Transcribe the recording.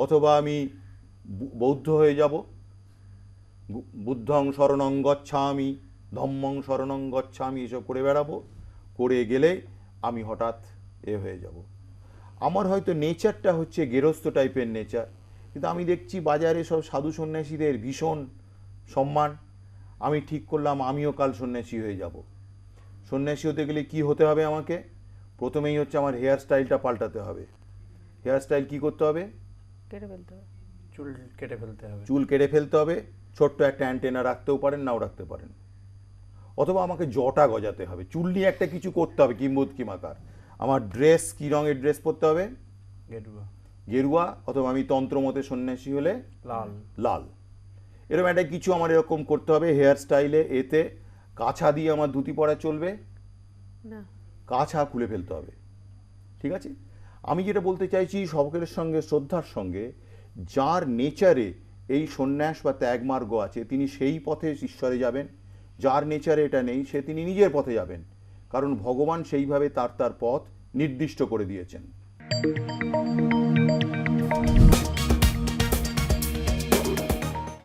অথবা আমি বৌদ্ধ হয়ে যাব, বুদ্ধং শরণং গচ্ছামি, ধম্মং শরণং গচ্ছামি, এসব করে বেড়াবো, করে গেলে আমি হঠাৎ হয়ে যাব। আমার হয়তো নেচারটা হচ্ছে গেরস্থ টাইপের নেচার, কিন্তু আমি দেখছি বাজারে সব সাধু সন্ন্যাসীদের ভীষণ সম্মান। আমি ঠিক করলাম আমিও কাল সন্ন্যাসী হয়ে যাব। সন্ন্যাসী হতে গেলে কি হতে হবে আমাকে? প্রথমেই হচ্ছে আমার হেয়ার স্টাইলটা পাল্টাতে হবে। হেয়ার স্টাইল কী করতে হবে? কেটে ফেলতে হবে, চুল কেটে ফেলতে হবে। চুল কেটে ফেলতে হবে, ছোট্ট একটা অ্যান্টেনা রাখতেও পারেন, নাও রাখতে পারেন। অথবা আমাকে জটা গজাতে হবে, চুল নিয়ে একটা কিছু করতে হবে কিম্বুৎকিমাকার। আমার ড্রেস কী রঙের ড্রেস পরতে হবে? গেরুয়া। গেরুয়া, অথবা আমি তন্ত্রমতে সন্ন্যাসী হলে লাল। লাল। এরকম একটা কিছু আমার এরকম করতে হবে হেয়ার স্টাইলে। এতে কাছা দিয়ে আমার ধুতি পরা চলবে না, কাছা খুলে ফেলতে হবে। ঠিক আছে? আমি যেটা বলতে চাইছি সকলের সঙ্গে শ্রদ্ধার সঙ্গে, যার নেচারে এই সন্ন্যাস বা ত্যাগমার্গ আছে তিনি সেই পথে ঈশ্বরে যাবেন। যার নেচারে এটা নেই সে তিনি নিজের পথে যাবেন, কারণ ভগবান সেইভাবে তার তার পথ নির্দিষ্ট করে দিয়েছেন।